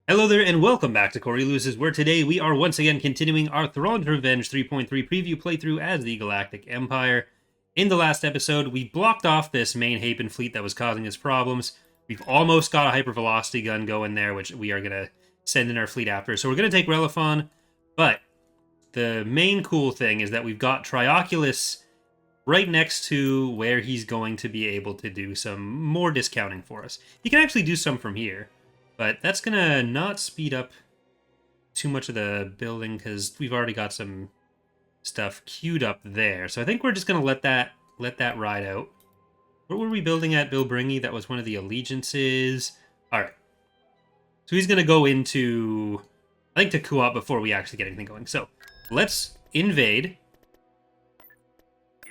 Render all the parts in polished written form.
Hello there, and welcome back to Corey Loses, where today we are once again continuing our Thrawn Revenge 3.3 preview playthrough as the Galactic Empire. In the last episode, we blocked off this main Hapen fleet that was causing us problems. We've almost got a hypervelocity gun going there, which we are going to send in our fleet after. So we're going to take Relifon, but the main cool thing is that we've got Trioculus right next to where he's going to be able to do some more discounting for us. He can actually do some from here. But that's going to not speed up too much of the building because we've already got some stuff queued up there. So I think we're just going to let that ride out. What were we building at Bilbringi? That was one of the allegiances. All right. So he's going to go into, I think, to co-op before we actually get anything going. So let's invade.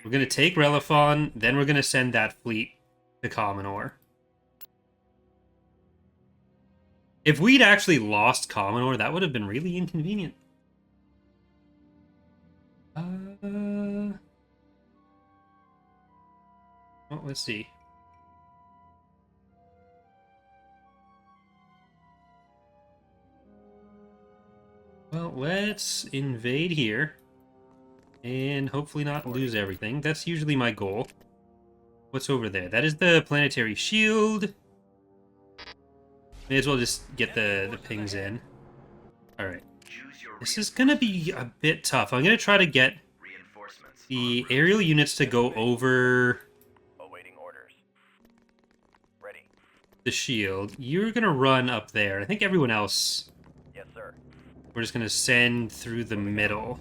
We're going to take Relifon. Then we're going to send that fleet to Commonor. If we'd actually lost Commonor, that would have been really inconvenient. Well, let's see. Well, let's invade here. And hopefully not lose everything. That's usually my goal. What's over there? That is the planetary shield. May as well just get the pings in. Alright. This is going to be a bit tough. I'm going to try to get the aerial units to go over the shield. You're going to run up there. I think everyone else, we're just going to send through the middle.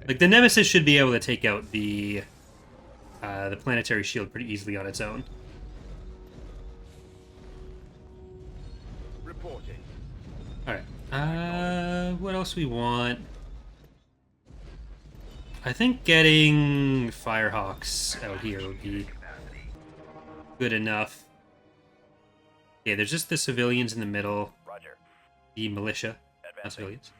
Like, the Nemesis should be able to take out the planetary shield pretty easily on its own. Alright, what else we want? I think getting Firehawks out here would be good enough. Okay, there's just the civilians in the middle. The militia, not civilians.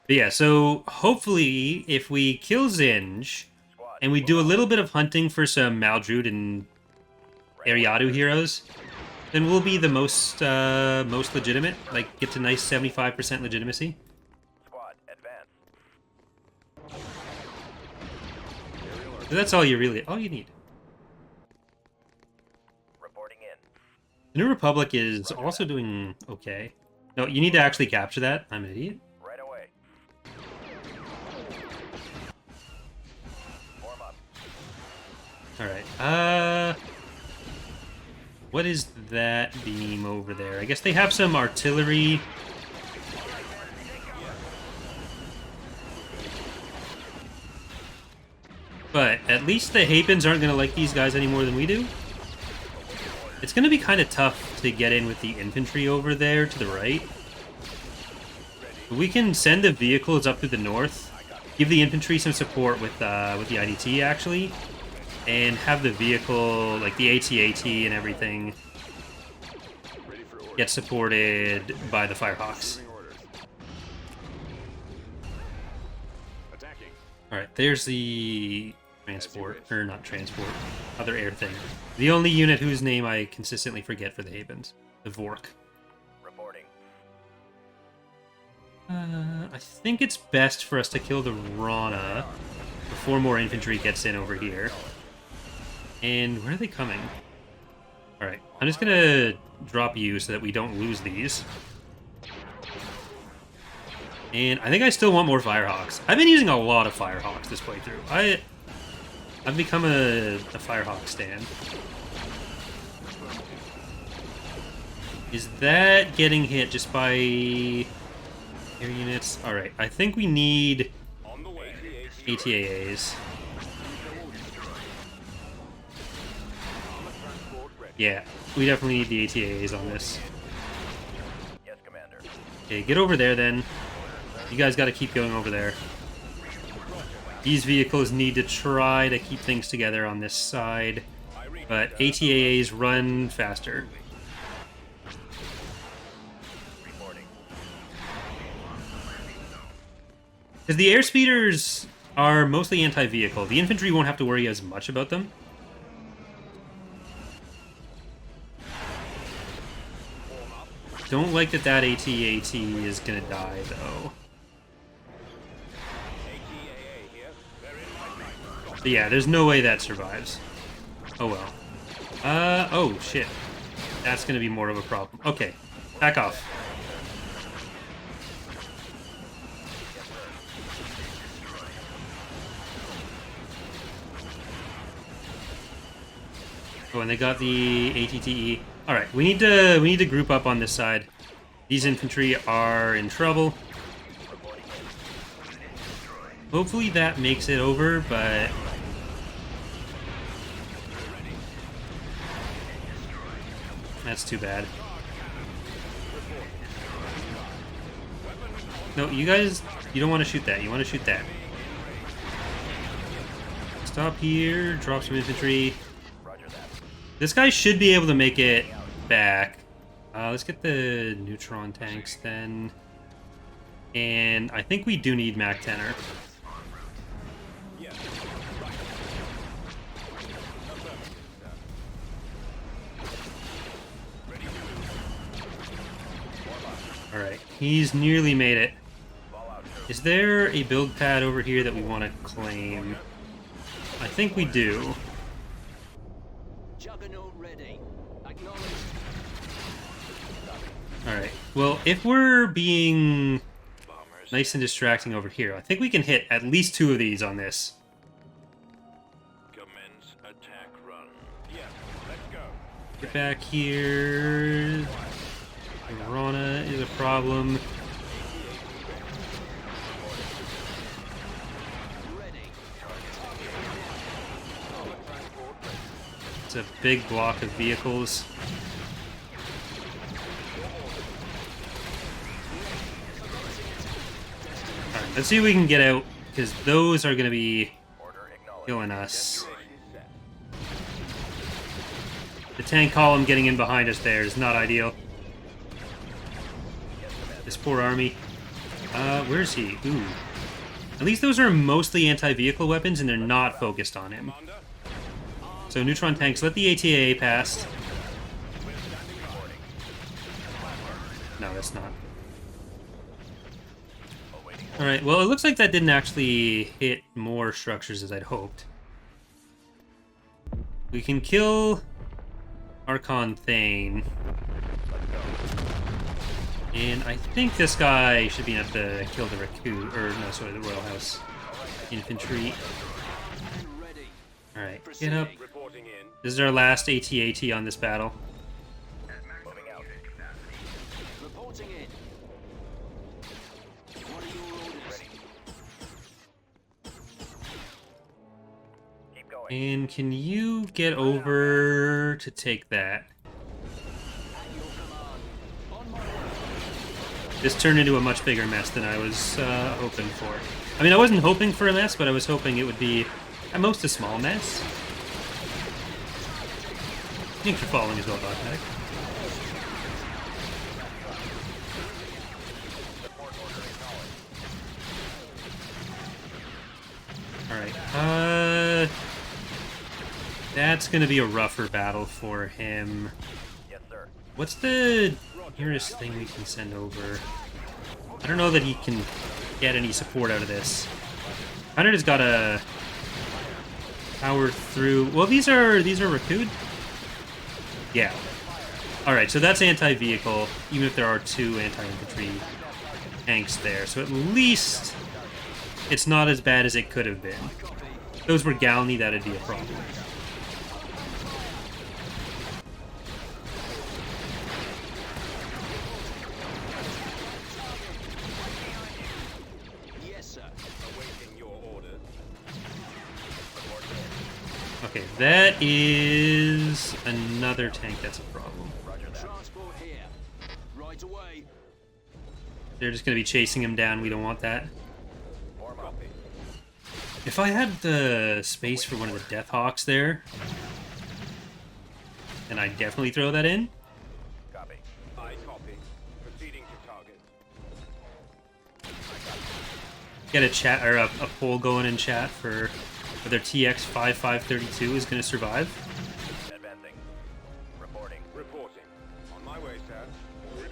But yeah, so hopefully if we kill Zinj, and we do a little bit of hunting for some Maldrud and Ariadu heroes, then we'll be the most legitimate, like get to nice 75% legitimacy. So that's all you need. The New Republic is also doing okay. No, you need to actually capture that. I'm an idiot. Alright, what is that beam over there? I guess they have some artillery. But at least the Hapens aren't going to like these guys any more than we do. It's going to be kind of tough to get in with the infantry over there to the right. We can send the vehicles up to the north, give the infantry some support with the IDT, actually. And have the vehicle, like the AT-AT and everything, get supported by the Firehawks. Alright, there's the transport, or not transport, other air thing. The only unit whose name I consistently forget for the Hapens, the Vork. I think it's best for us to kill the Rana before more infantry gets in over here. And where are they coming? Alright, I'm just gonna drop you so that we don't lose these. And I think I still want more Firehawks. I've been using a lot of Firehawks this playthrough. I've become a Firehawk stan. Is that getting hit just by air units? Alright, I think we need ATAAs. Yeah, we definitely need the ATAs on this. Yes, Commander. Okay, get over there then. You guys got to keep going over there. These vehicles need to try to keep things together on this side, but ATAs run faster. Because the airspeeders are mostly anti-vehicle. The infantry won't have to worry as much about them. Don't like that AT-AT is gonna die, though. But yeah, there's no way that survives. Oh well. Oh shit. That's gonna be more of a problem. Okay, back off. Oh, and they got the ATTE. All right, we need to group up on this side. These infantry are in trouble. Hopefully that makes it over, but that's too bad. No, you guys, you don't want to shoot that. You want to shoot that. Stop here, drop some infantry. This guy should be able to make it back. Let's get the neutron tanks then. And I think we do need Mac 10er. Alright, he's nearly made it. Is there a build pad over here that we want to claim? I think we do. Alright, well, if we're being nice and distracting over here, I think we can hit at least 2 of these on this. Commence attack run. Yeah, let's go. Get back here. Rana is a problem. It's a big block of vehicles. Alright, let's see if we can get out, because those are going to be killing us. The tank column getting in behind us there is not ideal. This poor army. Where is he? Ooh. At least those are mostly anti-vehicle weapons, and they're not focused on him. So neutron tanks, let the ATA pass. No, that's not. Alright, well, it looks like that didn't actually hit more structures as I'd hoped. We can kill Archon Thane. And I think this guy should be enough to kill the Recruit, or no, sorry, the Royal House Infantry. Alright, get up. This is our last AT-AT on this battle. And can you get over to take that? This turned into a much bigger mess than I was hoping for. I mean, I wasn't hoping for a mess, but I was hoping it would be, at most, a small mess. Thanks for following as well, Dogmatic. Alright, that's gonna be a rougher battle for him. Yes, sir. What's the nearest thing we can send over? I don't know that he can get any support out of this. Hunter has got to power through. Well, these are Rakud? Yeah. Alright, so that's anti-vehicle, even if there are 2 anti-infantry tanks there. So at least it's not as bad as it could have been. If those were Galney, that'd be a problem. Okay, that is another tank that's a problem. They're just going to be chasing him down. We don't want that. If I had the space for one of the Deathhawks there, then I'd definitely throw that in. Copy. I copy. Proceeding to target. Get a chat or a poll going in chat for whether TX 5532 is going to survive. Advancing. Reporting. Reporting. On my way, sir.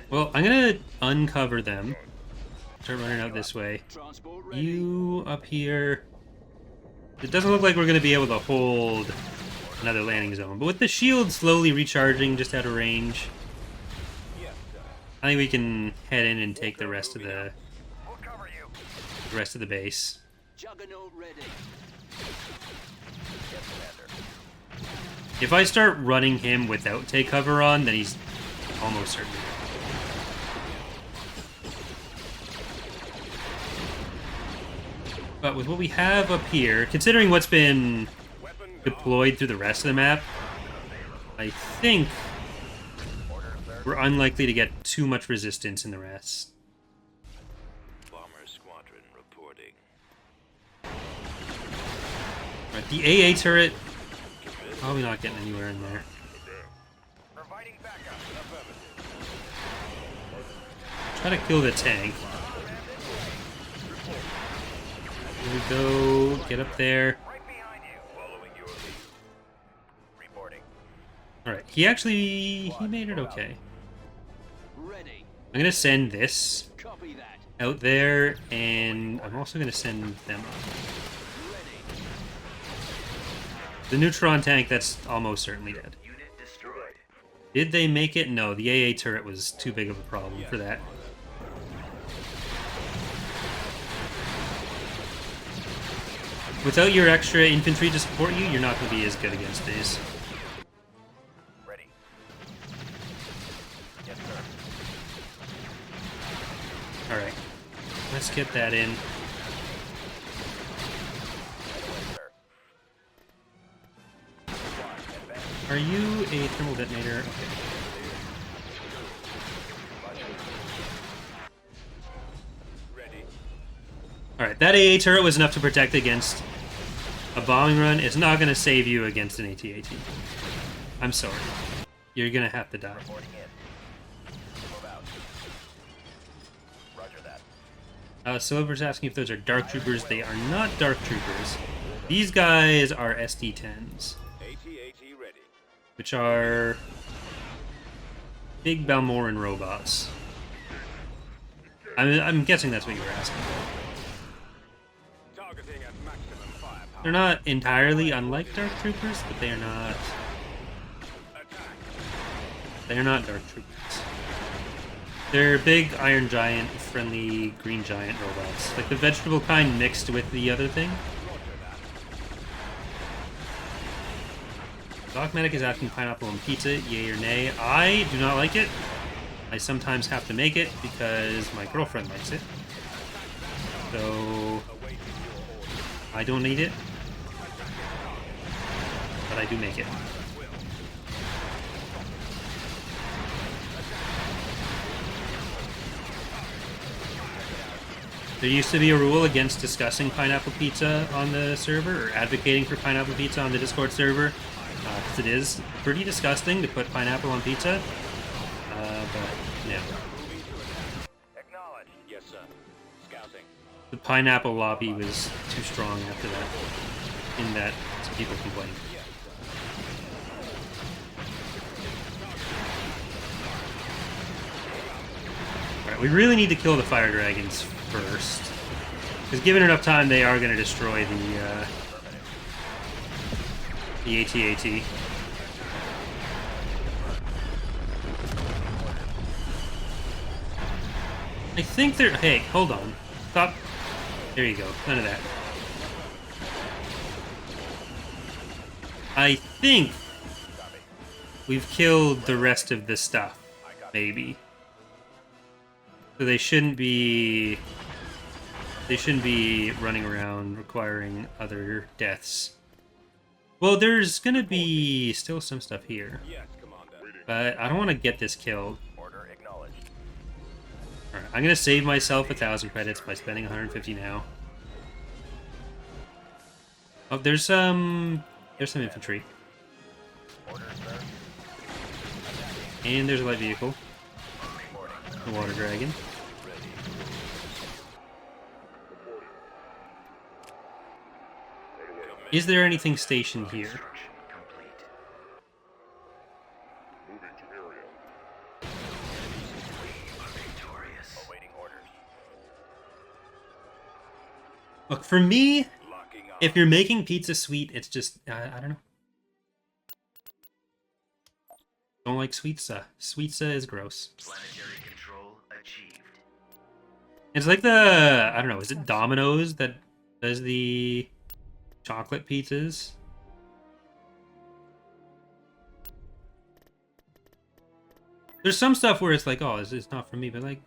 Well, I'm gonna uncover them. Start running out this way. You up here. It doesn't look like we're gonna be able to hold another landing zone, but with the shield slowly recharging just out of range, I think we can head in and take the rest of the base. Juggernaut ready. If I start running him without take cover on, then he's almost certain. But with what we have up here, considering what's been deployed through the rest of the map, I think we're unlikely to get too much resistance in the rest. Bomber squadron reporting. Right, the AA turret, probably not getting anywhere in there. Providing backup. Affirmative. Try to kill the tank. Here we go, get up there. Right behind you. Following your lead. Reporting. Alright, he made it okay. Ready. I'm gonna send this Copy that. out there, and I'm also gonna send them up. Ready. The neutron tank, that's almost certainly dead. Unit destroyed. Did they make it? No, the AA turret was too big of a problem for that. Without your extra infantry to support you, you're not going to be as good against these. Ready. Yes, sir. Alright, let's get that in. Are you a thermal detonator? Okay. Ready. Alright, that AA turret was enough to protect against a bombing run. It's not going to save you against an AT-AT. I'm sorry. You're going to have to die. Reporting in. Move out. Roger that. Silver's asking if those are Dark Troopers. They are not Dark Troopers. These guys are SD-10s, AT-AT ready. which are big Balmoran robots. I'm guessing that's what you were asking. Targeting at maximum firepower. They're not entirely unlike Dark Troopers, but they are not. Attack. They are not Dark Troopers. They're big Iron Giant, friendly Green Giant robots, like the vegetable kind mixed with the other thing. Doc Medic is asking pineapple on pizza, yay or nay. I do not like it. I sometimes have to make it because my girlfriend likes it. So I don't need it, but I do make it. There used to be a rule against discussing pineapple pizza on the server, or advocating for pineapple pizza on the Discord server, because it is pretty disgusting to put pineapple on pizza. But yeah, Acknowledged. Yes, sir. Scouting. the pineapple lobby was too strong after that. In that, some people complained. Alright, we really need to kill the fire dragons first. Because given enough time, they are going to destroy the AT-AT. I think they're... Hey, hold on. Stop. There you go. None of that. I think we've killed the rest of the stuff. Maybe. So they shouldn't be... They shouldn't be running around requiring other deaths. Well, there's gonna be still some stuff here. Yes, Commander. But I don't want to get this killed. Order acknowledged. Alright, I'm gonna save myself 1,000 credits by spending 150 now. Oh, there's some infantry. Order, sir. And there's a light vehicle. Reporting. The water dragon. Ready. Is there anything stationed here? Look, for me, Locking up. if you're making pizza sweet, it's just, I don't know. Don't like sweetsa. Sweetsa is gross. Planetary control achieved. It's like the, I don't know, is it Domino's that does the chocolate pizzas? There's some stuff where it's like, oh, it's not for me, but like,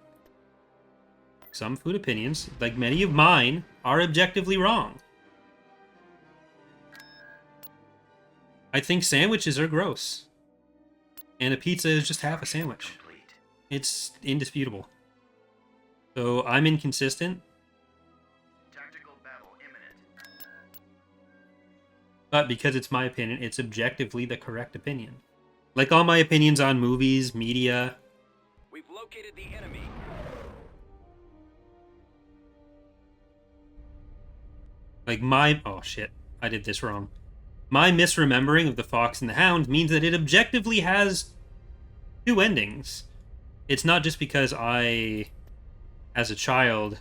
some food opinions, like many of mine, are objectively wrong. I think sandwiches are gross. And a pizza is just half a sandwich. Complete. It's indisputable. So I'm inconsistent, Tactical battle imminent. but because it's my opinion, it's objectively the correct opinion. Like all my opinions on movies, media. We've located the enemy. Like my... Oh, shit. I did this wrong. My misremembering of The Fox and the Hound means that it objectively has two endings. It's not just because I, as a child,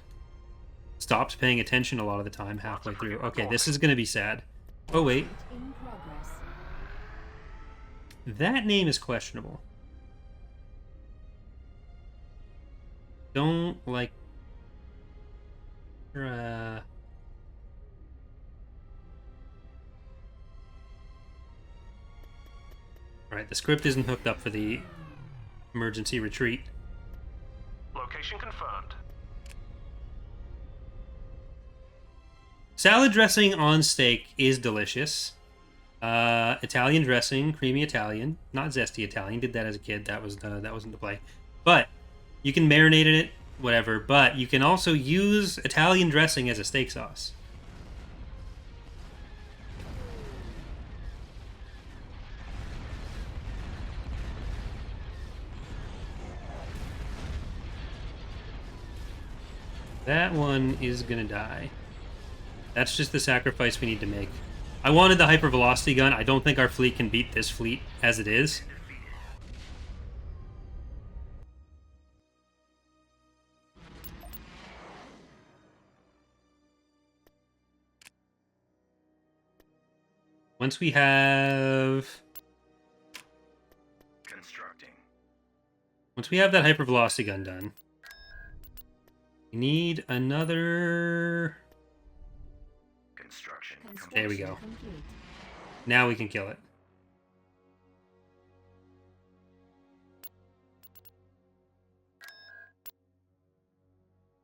stopped paying attention a lot of the time halfway through. Okay, this is going to be sad. Oh, wait. In progress. That name is questionable. Don't, like... Alright, the script isn't hooked up for the emergency retreat. Location confirmed. Salad dressing on steak is delicious. Italian dressing, creamy Italian, not zesty Italian. Did that as a kid. That wasn't the play. But you can marinate in it, whatever. But you can also use Italian dressing as a steak sauce. That one is gonna die. That's just the sacrifice we need to make. I wanted the hypervelocity gun. I don't think our fleet can beat this fleet as it is. Once we have... Constructing. Once we have that hypervelocity gun done, we need another... Construction. There we go. Complete. Now we can kill it.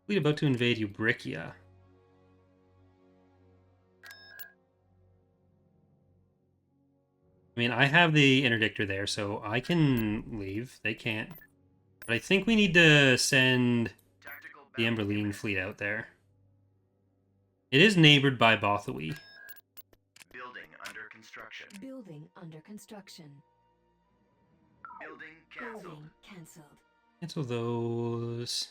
Fleet about to invade Eubrikia. I mean, I have the interdictor there, so I can leave. They can't. But I think we need to send Tactical the battle Emberline imminent. fleet out there. It is neighbored by Bothawi. Building under construction. Building under construction. Building cancelled. Building cancelled. Cancel those.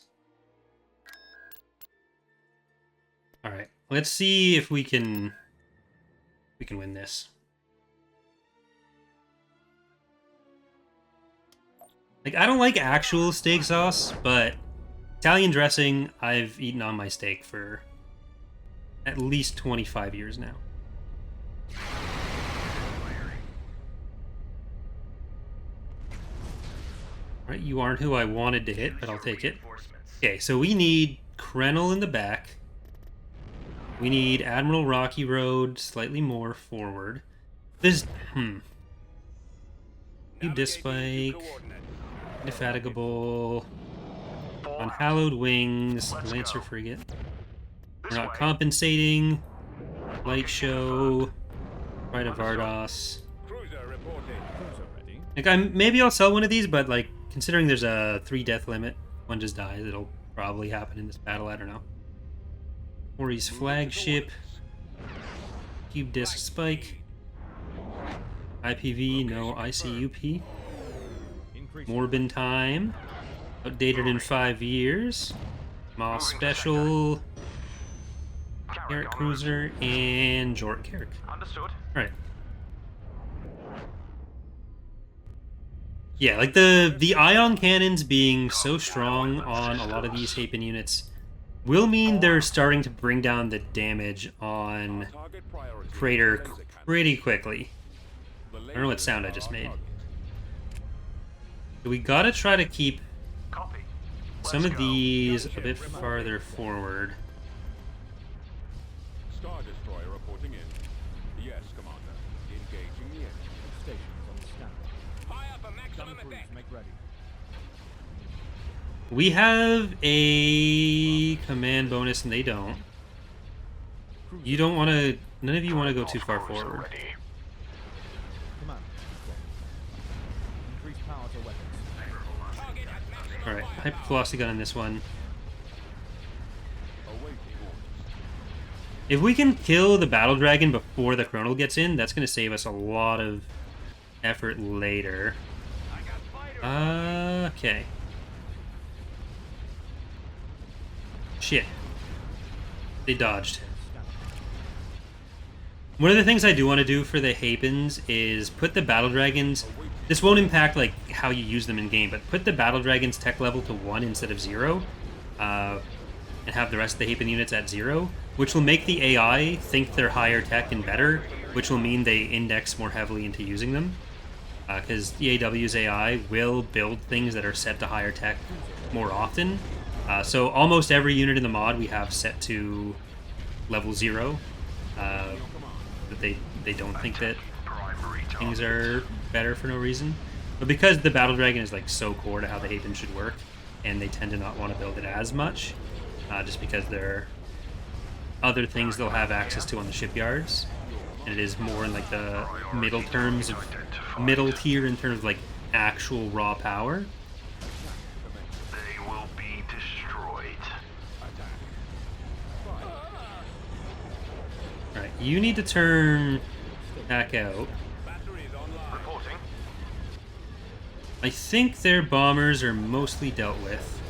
Alright, let's see if we can win this. Like, I don't like actual steak sauce, but Italian dressing, I've eaten on my steak for at least 25 years now. Alright, you aren't who I wanted to hit, but I'll take it. Reinforcements. Okay, so we need Krenel in the back. We need Admiral Rocky Road slightly more forward. This, Navigating to Dispike, coordinate. Indefatigable, Form. Unhallowed Wings, Let's Lancer go. Frigate. This We're not way. compensating. Light Location Show, Pride of Understood. Vardos. Cruiser reporting. Like, maybe I'll sell one of these, but like, considering there's a 3 death limit, one just dies, it'll probably happen in this battle, I don't know. Ori's flagship, Cube Disc Spike, IPV, no ICUP, Morbin Time, outdated in 5 years, Moss Special, Carrot Cruiser, and Jork Carrick. Understood. Alright. Yeah, like the ion cannons being so strong on a lot of these Hapen units will mean they're starting to bring down the damage on Target priority. Crater Laser cannon. pretty quickly. The I don't know what lasers sound I are just our made. target. So we gotta try to keep Copy. some Let's of go. these a bit farther forward. Star Destroyer reporting in. Yes, Commander. Engaging the enemy. Stations on standby. Fire for maximum Gun crews effect. make ready. We have a command bonus and they don't. You don't want to... None of you want to go too far forward. Ready. Command. Increase power to weapons. Target at maximum Alright, firepower. hypervelocity gun in this one. Awaiting orders. If we can kill the battle dragon before the chronal gets in, that's going to save us a lot of effort later. Okay. Shit. They dodged. One of the things I do want to do for the Hapens is put the battle dragons... This won't impact like how you use them in game, but put the battle dragons tech level to 1 instead of 0, and have the rest of the Hapen units at 0, which will make the AI think they're higher tech and better, which will mean they index more heavily into using them. Because EaW's AI will build things that are set to higher tech more often. So almost every unit in the mod we have set to level 0. But they don't think that Primary things target. are better for no reason. But because the battle dragon is like so core to how the Hapen should work, and they tend to not want to build it as much, just because there are other things they'll have access to on the shipyards, and it is more in like the middle terms of middle tier in terms of like actual raw power. They will be destroyed. Alright, you need to turn back out. Batteries online. Reporting. I think their bombers are mostly dealt with.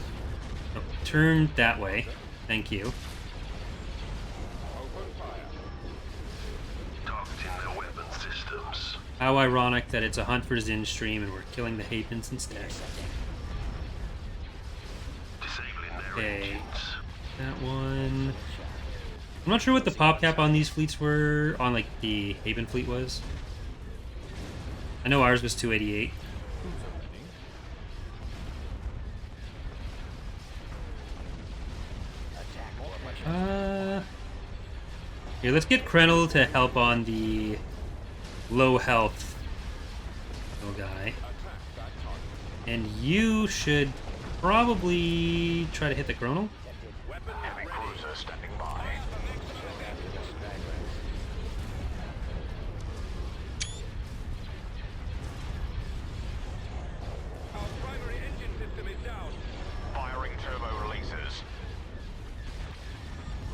Oh, turn that way. Thank you. Open fire. Targeting their weapon systems. How ironic that it's a hunt for Zin stream and we're killing the Hapens instead. Disabling their Okay. engines. That one. I'm not sure what the pop cap on these fleets were, on like the Haven fleet was. I know ours was 288. Here, let's get Krenel to help on the low health little guy. And you should probably try to hit the Chronal. Heavy cruiser standing by. Our primary engine system is down. Firing turbo releases.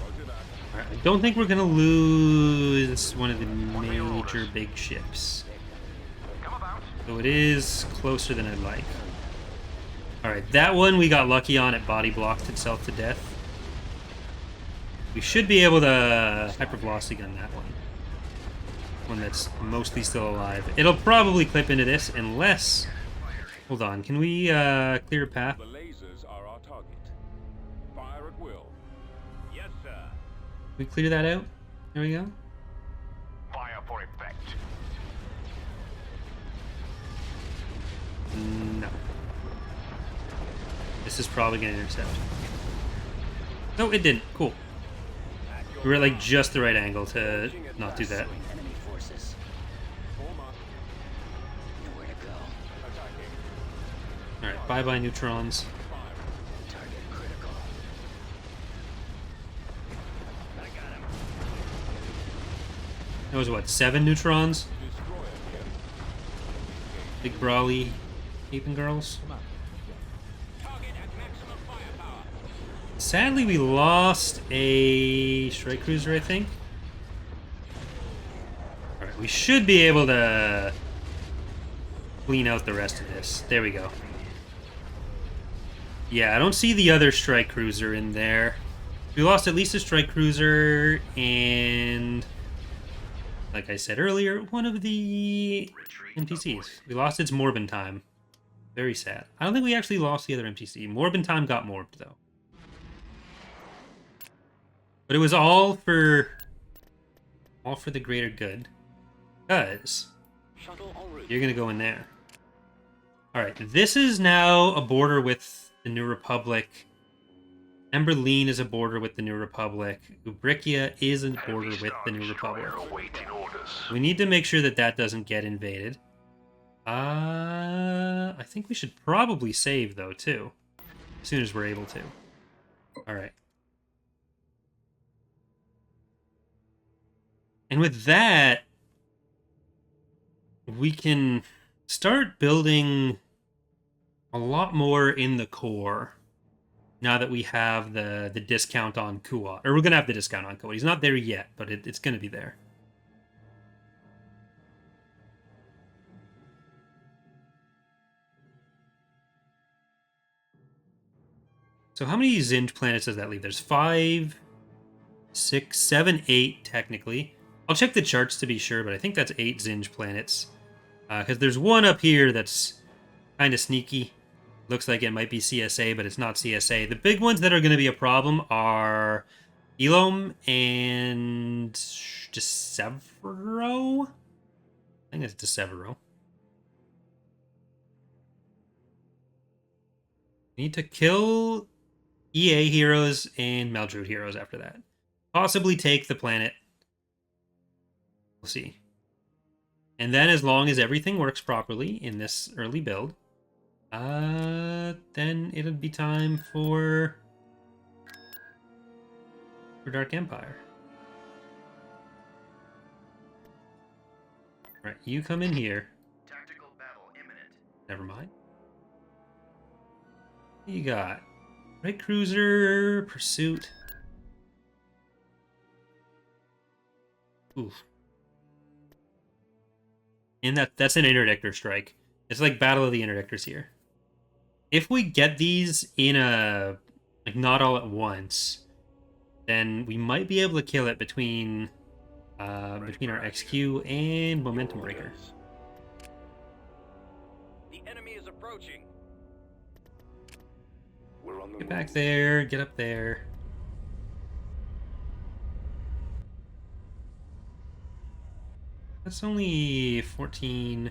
Roger that. Alright, I don't think we're gonna lose one of the major big ships. Come about. So it is closer than I'd like. Alright, that one we got lucky on. It body blocked itself to death. We should be able to hypervelocity gun that one. One that's mostly still alive. It'll probably clip into this unless... Hold on, can we clear a path? The lasers are our target. Fire at will. Yes, sir. We clear that out? There we go. Fire for effect. No. This is probably gonna intercept. No, it didn't. Cool. We were at like just the right angle to not do that. Enemy forces. Form up. Nowhere to go. Attacking. Alright, bye-bye neutrons. Target critical. I got him. That was what, 7 neutrons? Destroyer here. Big brawly Hapen girls. Target at maximum firepower. Sadly, we lost a strike cruiser, I think. Alright, we should be able to clean out the rest of this. There we go. Yeah, I don't see the other strike cruiser in there. We lost at least a strike cruiser and, like I said earlier, one of the MTCs. We lost its Morbin time. Very sad. I don't think we actually lost the other MTC. Morbin time got morbed, though. But it was all for the greater good. Because Shuttle en route. you're gonna go in there. Alright, this is now a border with the New Republic. Emberline is a border with the New Republic. Ubrikia is a border with the New Republic. Awaiting orders. We need to make sure that that doesn't get invaded. I think we should probably save, though, too. As soon as we're able to. Alright. And with that, we can start building a lot more in the core now that we have the discount on Kuat. Or we're going to have the discount on Kuat. He's not there yet, but it's going to be there. So how many Zinj planets does that leave? There's 5, 6, 7, 8, technically. I'll check the charts to be sure, but I think that's 8 Zinj planets. Because there's one up here that's kind of sneaky. Looks like it might be CSA, but it's not CSA. The big ones that are going to be a problem are Elom and Desevero? I think it's Desevero. Need to kill EA heroes and Meldrud heroes after that. Possibly take the planet. We'll see. And then as long as everything works properly in this early build, then it'll be time for Dark Empire. Alright, you come in here. Tactical battle imminent. Never mind. What you got? Right cruiser, pursuit. Oof. And that's an interdictor strike. It's like Battle of the Interdictors here. If we get these in a like not all at once, then we might be able to kill it between our XQ and Momentum Breaker. The enemy is approaching. We're on the Get back there, get up there. That's only 14,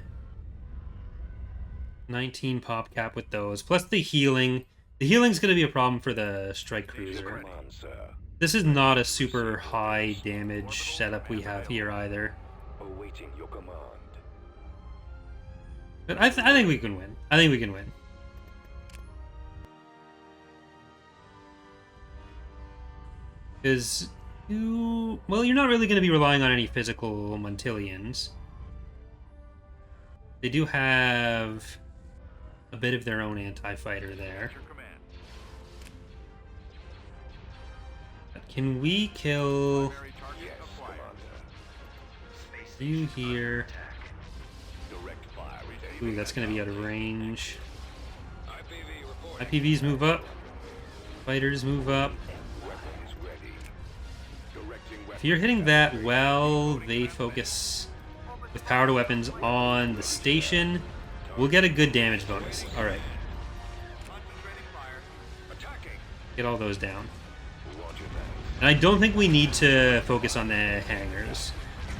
19 pop cap with those, plus the healing. The healing's going to be a problem for the strike cruiser. Command, sir. This is not a super high damage setup we have here either. Awaiting your command. But I think we can win. I think we can win. Because you're not really going to be relying on any physical Montillians. They do have a bit of their own anti-fighter there. Your command. But can we kill Primary target acquired. Space you here? attack. Direct fire is Ooh, that's going to be out of range. IPV reporting. IPVs move up. Fighters move up. weapons ready. Directing If you're hitting that well, they focus with power to weapons on the station. We'll get a good damage bonus. Alright, Concentrating fire. Attacking. get all those down. Roger that. And I don't think we need to focus on the hangars.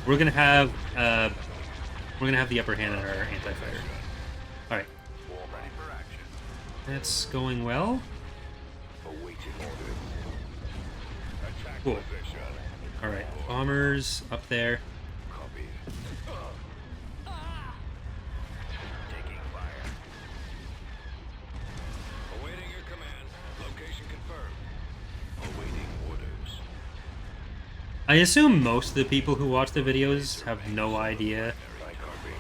We're gonna have the upper hand on our anti-fighter. Alright, Ready for action. that's going well. Awaiting orders. Attack Cool. position. Alright, bombers up there. Copy. Taking fire. Awaiting your command. Location confirmed. Awaiting orders. I assume most of the people who watch the videos have no idea I copy.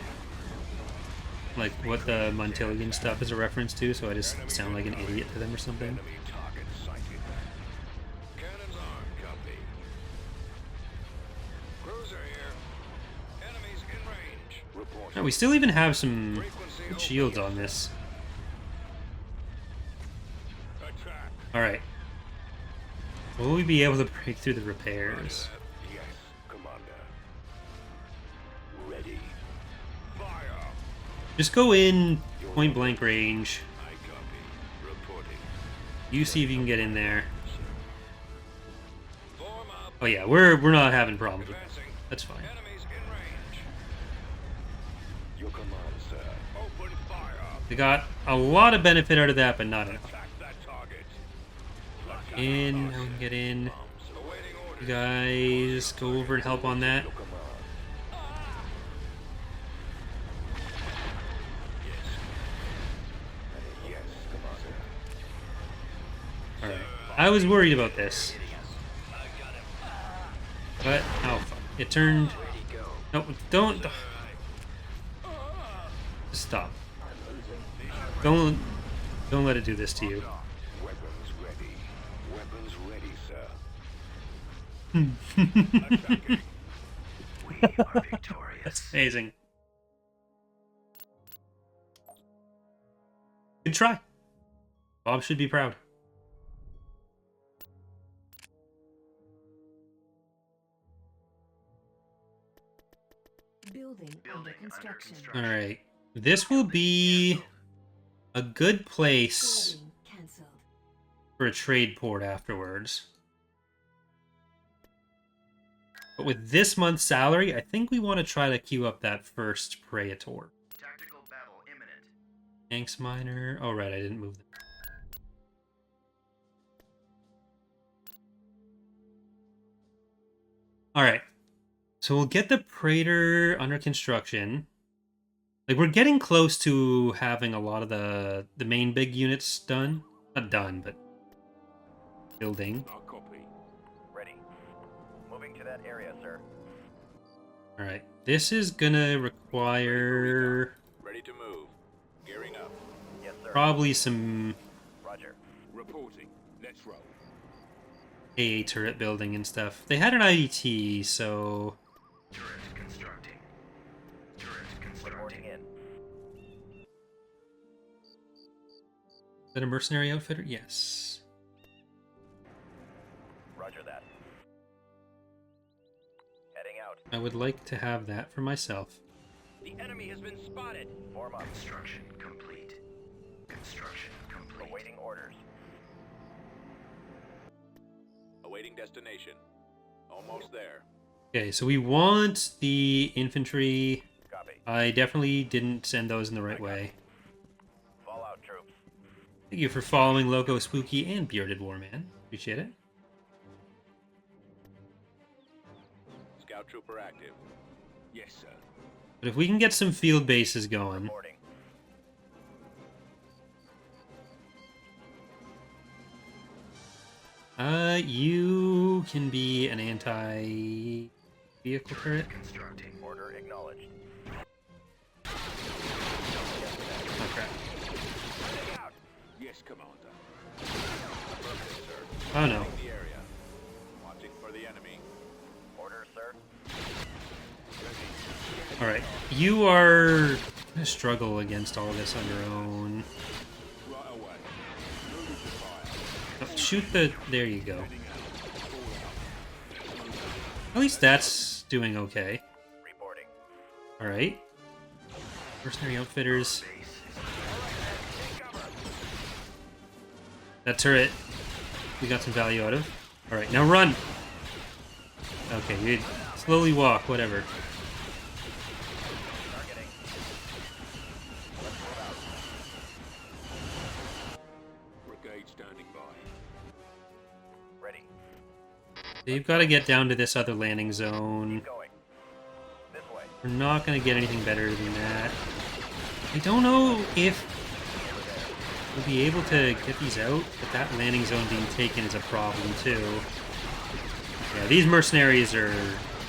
like what the Montillion stuff is a reference to, so I just sound like an idiot to them or something. Enemy target sighted. Cannons armed. Copy. Cruiser here. Enemies in range. Report. No, we still even have some Frequency good open. shields on this. Attack. Alright. Will we be able to break through the repairs? Yes, Commander. Ready. Fire. Just go in point blank range. I copy. Reporting. You see if you can get in there. Form Oh yeah, we're not having problems with that. Advancing. That's fine. Enemies in range. Your command, sir. Open fire. We got a lot of benefit out of that, but not enough. Attack that target. In, now we can get in. Awaiting orders. You guys go over and help on that. Your command. Yes, commander. Alright. I was worried about this. But, oh fuck. It turned... No, don't... Stop. Don't let it do this to you. Weapons ready. Weapons ready, sir. Attacking. We are victorious. That's amazing. Good try. Bob should be proud. Building under construction. Alright. This will be a good place Building cancelled. for a trade port afterwards. But with this month's salary, I think we want to try to queue up that first Praetor. Tactical battle imminent. Thanks, Miner. Oh, right, I didn't move them. Alright. So we'll get the Praetor under construction. Like, we're getting close to having a lot of the main big units done. Not done, but building. I'll copy. Ready. Moving to that area, sir. Alright. This is gonna require Ready to move. Gearing up. Yes, sir. probably some Roger. Reporting. Let's roll. AA turret building and stuff. They had an IDT, so... Turret constructing. Turret constructing. In. Is that a mercenary outfitter? Yes. Roger that. Heading out. I would like to have that for myself. The enemy has been spotted. Form up. Construction complete. Construction complete. Awaiting orders. Awaiting destination. Almost there. Okay, so we want the infantry. Copy. I definitely didn't send those in the right way. Fallout troops. Thank you for following Loco, Spooky, and Bearded Warman. Appreciate it. Scout trooper active. Yes, sir. But if we can get some field bases going... Reporting. You can be an anti-vehicle turret. Constructing. Order acknowledged. Oh, crap. Heading out. Yes, commander. Affirmative, sir. Oh, no. The area. Watching for the enemy. Order, sir. Alright, you are gonna struggle against all this on your own. Right away. Moving to fire. Oh, shoot the... There you go. Heading out. Fall out. At least that's doing okay. Reporting. Alright. Mercenary outfitters. That turret, we got some value out of. Alright, now run! Okay, you slowly walk, whatever. Targeting. Let's move out. Brigade standing by. Ready. You've got to get down to this other landing zone. Going. This way. We're not going to get anything better than that. I don't know if we'll be able to get these out, but that landing zone being taken is a problem too. Yeah, these mercenaries they're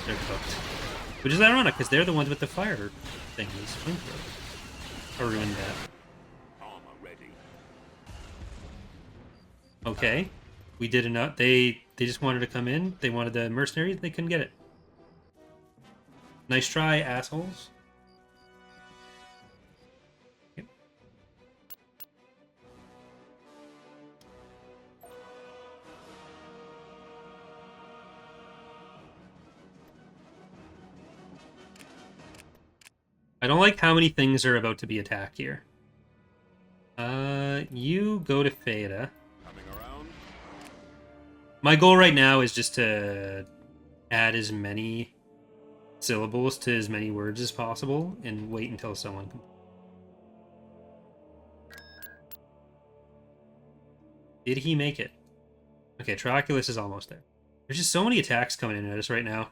cooked. Which is ironic, because they're the ones with the fire thingies. I ruined that. Armor ready. Okay. We did enough. They just wanted to come in. They wanted the mercenaries. They couldn't get it. Nice try, assholes. Yep. I don't like how many things are about to be attacked here. You go to Theta. Coming around. My goal right now is just to add as many syllables to as many words as possible and wait until someone... Did he make it? Okay, Trioculus is almost there. There's just so many attacks coming in at us right now.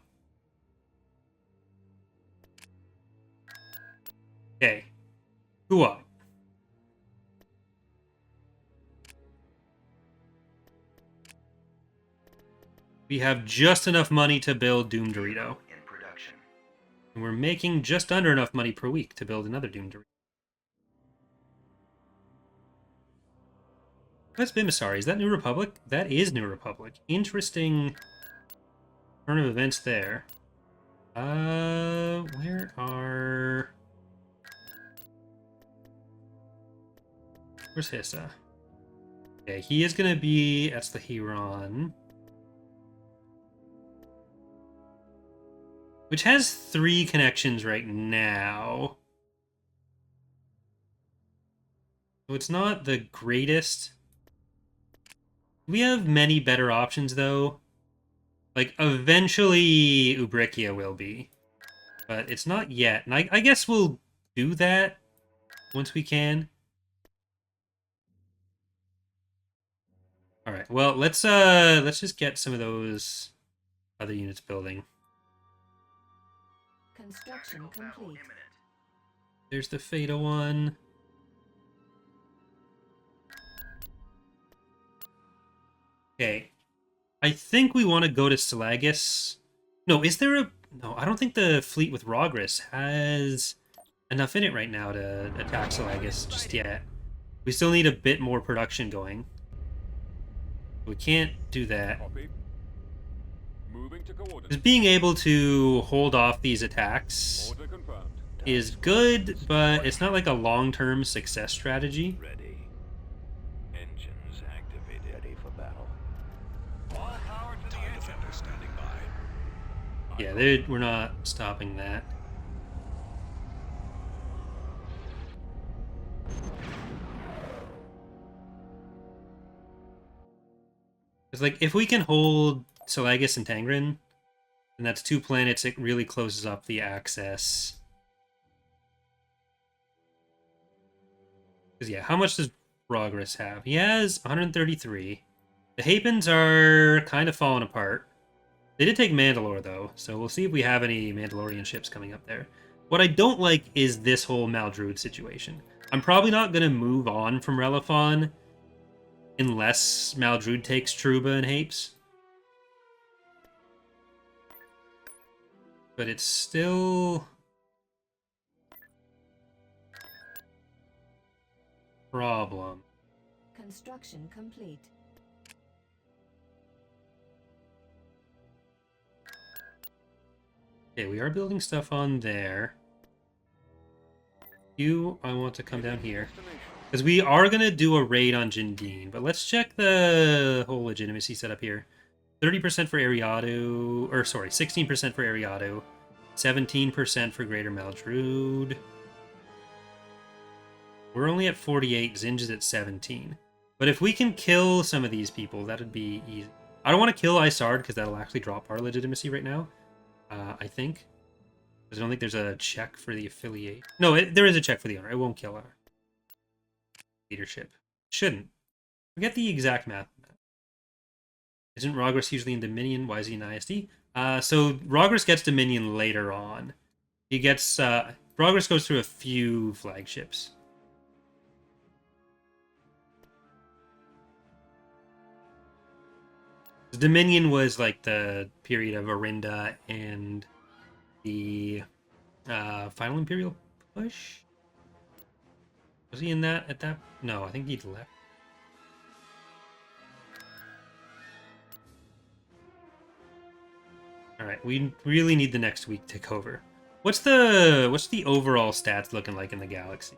Okay. Hua. We have just enough money to build Doom Dorito. In production. And we're making just under enough money per week to build another Doom Dorito. That's Bimasari. Is that New Republic? That is New Republic. Interesting turn of events there. Where are... Where's Hissa? Okay, he is gonna be... That's the Huron. Which has 3 connections right now. So it's not the greatest. We have many better options, though. Like, eventually Ubrikia will be. But it's not yet. And I guess we'll do that once we can. Alright, well, let's just get some of those other units building. Construction complete. There's the Feta one. Okay. I think we want to go to Selagus. No, is there a... No, I don't think the fleet with Rogris has enough in it right now to attack Selagus just yet. We still need a bit more production going. We can't do that. Copy. Moving to Because coordinates. being able to hold off these attacks Order confirmed. is good, but it's not like a long-term success strategy. Ready. Engines activated. Ready for battle. All power to the TIE engine. defender standing by. Yeah, we're not stopping that. It's like, if we can hold Selagus and Tangren, then that's 2 planets, it really closes up the access. Because, yeah, how much does Rogris have? He has 133. The Hapens are kind of falling apart. They did take Mandalore, though, so we'll see if we have any Mandalorian ships coming up there. What I don't like is this whole Maldruid situation. I'm probably not going to move on from Relafon unless Maldruid takes Truba and Hapes. But it's still... problem. Construction complete. Okay, we are building stuff on there. I want to come down here. Because we are going to do a raid on Jindine, but let's check the whole legitimacy setup here. 30% for Ariado, or sorry, 16% for Ariado, 17% for Greater Maldruid. We're only at 48, Zinj is at 17. But if we can kill some of these people, that would be easy. I don't want to kill Isard, because that'll actually drop our legitimacy right now, I think. Because I don't think there's a check for the affiliate. No, there is a check for the owner. It won't kill our leadership. Shouldn't. Forget the exact math. Isn't Rogris usually in Dominion? Why is he in ISD? So Rogris gets Dominion later on. He gets... Rogris goes through a few flagships. Dominion was like the period of Arinda and the final Imperial push? Was he in that at that? No, I think he'd left. Alright, we really need the next week to cover. What's the overall stats looking like in the galaxy?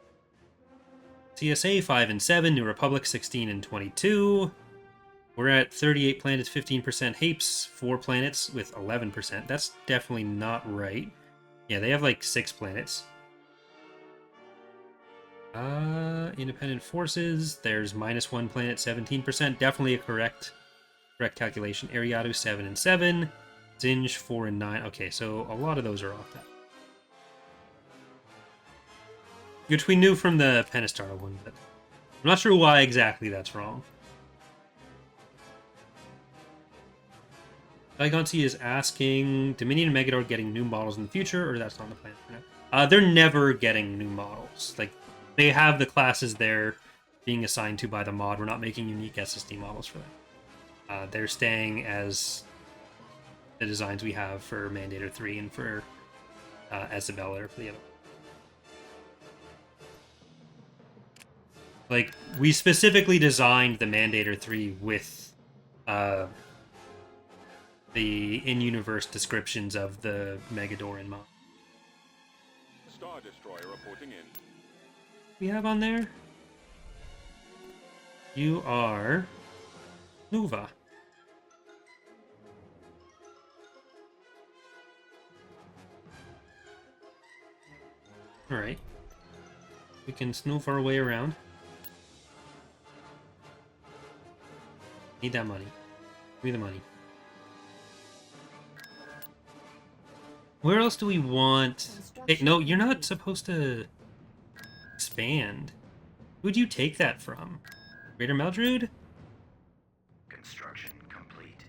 CSA 5 and 7, New Republic 16 and 22. We're at 38 planets, 15% Hapes, 4 planets with 11%. That's definitely not right. Yeah, they have like 6 planets. Independent forces, there's -1 planet, 17%. Definitely a correct calculation. Ariado 7 and 7. Zinj 4 and 9. Okay, so a lot of those are off that. Which we knew from the Penistara one, but I'm not sure why exactly that's wrong. Digonsi is asking, Dominion and Megador getting new models in the future, or that's not on the plan for now? They're never getting new models. Like, they have the classes they're being assigned to by the mod. We're not making unique SSD models for them. They're staying as the designs we have for Mandator 3 and for Isabella or for the other. Like, we specifically designed the Mandator 3 with the in-universe descriptions of the Megador and mod. Star Destroyer reporting in. We have on there? You are Nova. Alright. We can snoof our way around. Need that money. Give me the money. Where else do we want... Hey, no, you're not supposed to expand. Who'd you take that from? Greater Meldrud? Construction complete.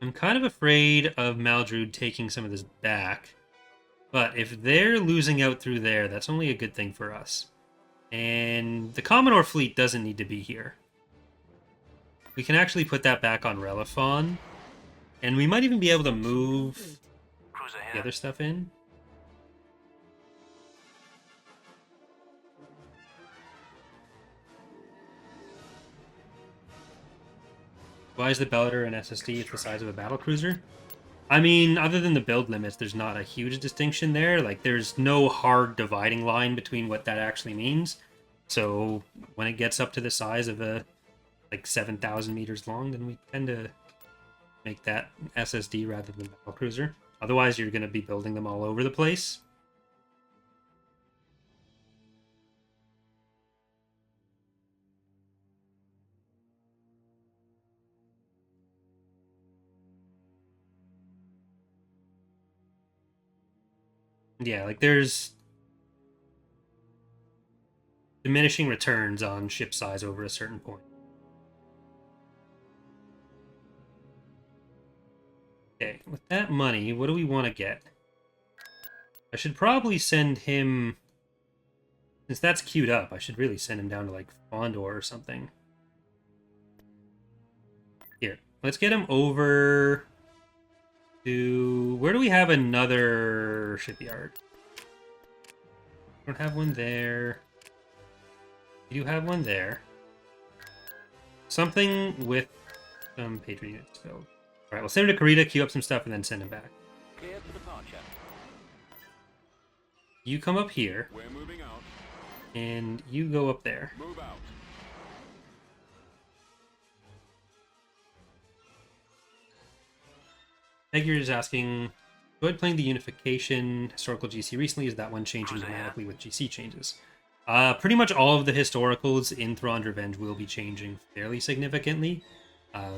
I'm kind of afraid of Maldrud taking some of this back. But if they're losing out through there, that's only a good thing for us. And the Commodore fleet doesn't need to be here. We can actually put that back on Relifon. And we might even be able to move the other stuff in. Why is the Bellator an SSD? It's the size of a battlecruiser? I mean, other than the build limits, there's not a huge distinction there. Like, there's no hard dividing line between what that actually means. So, when it gets up to the size of a, like, 7,000 meters long, then we tend to make that SSD rather than battlecruiser. Otherwise, you're going to be building them all over the place. Yeah, like there's diminishing returns on ship size over a certain point. Okay, with that money, what do we want to get? I should probably send him... Since that's queued up, I should really send him down to, like, Fondor or something. Here, let's get him over to... Where do we have another shipyard? We don't have one there. We do have one there. Something with some Patriot units filled. Alright, we'll send him to Karita, queue up some stuff, and then send him back. Clear for departure. You come up here, We're moving out. and you go up there. Move out. Egger is asking, enjoyed playing the Unification historical GC recently. Is that one changing dramatically with GC changes? Pretty much all of the historicals in Thrawn's Revenge will be changing fairly significantly.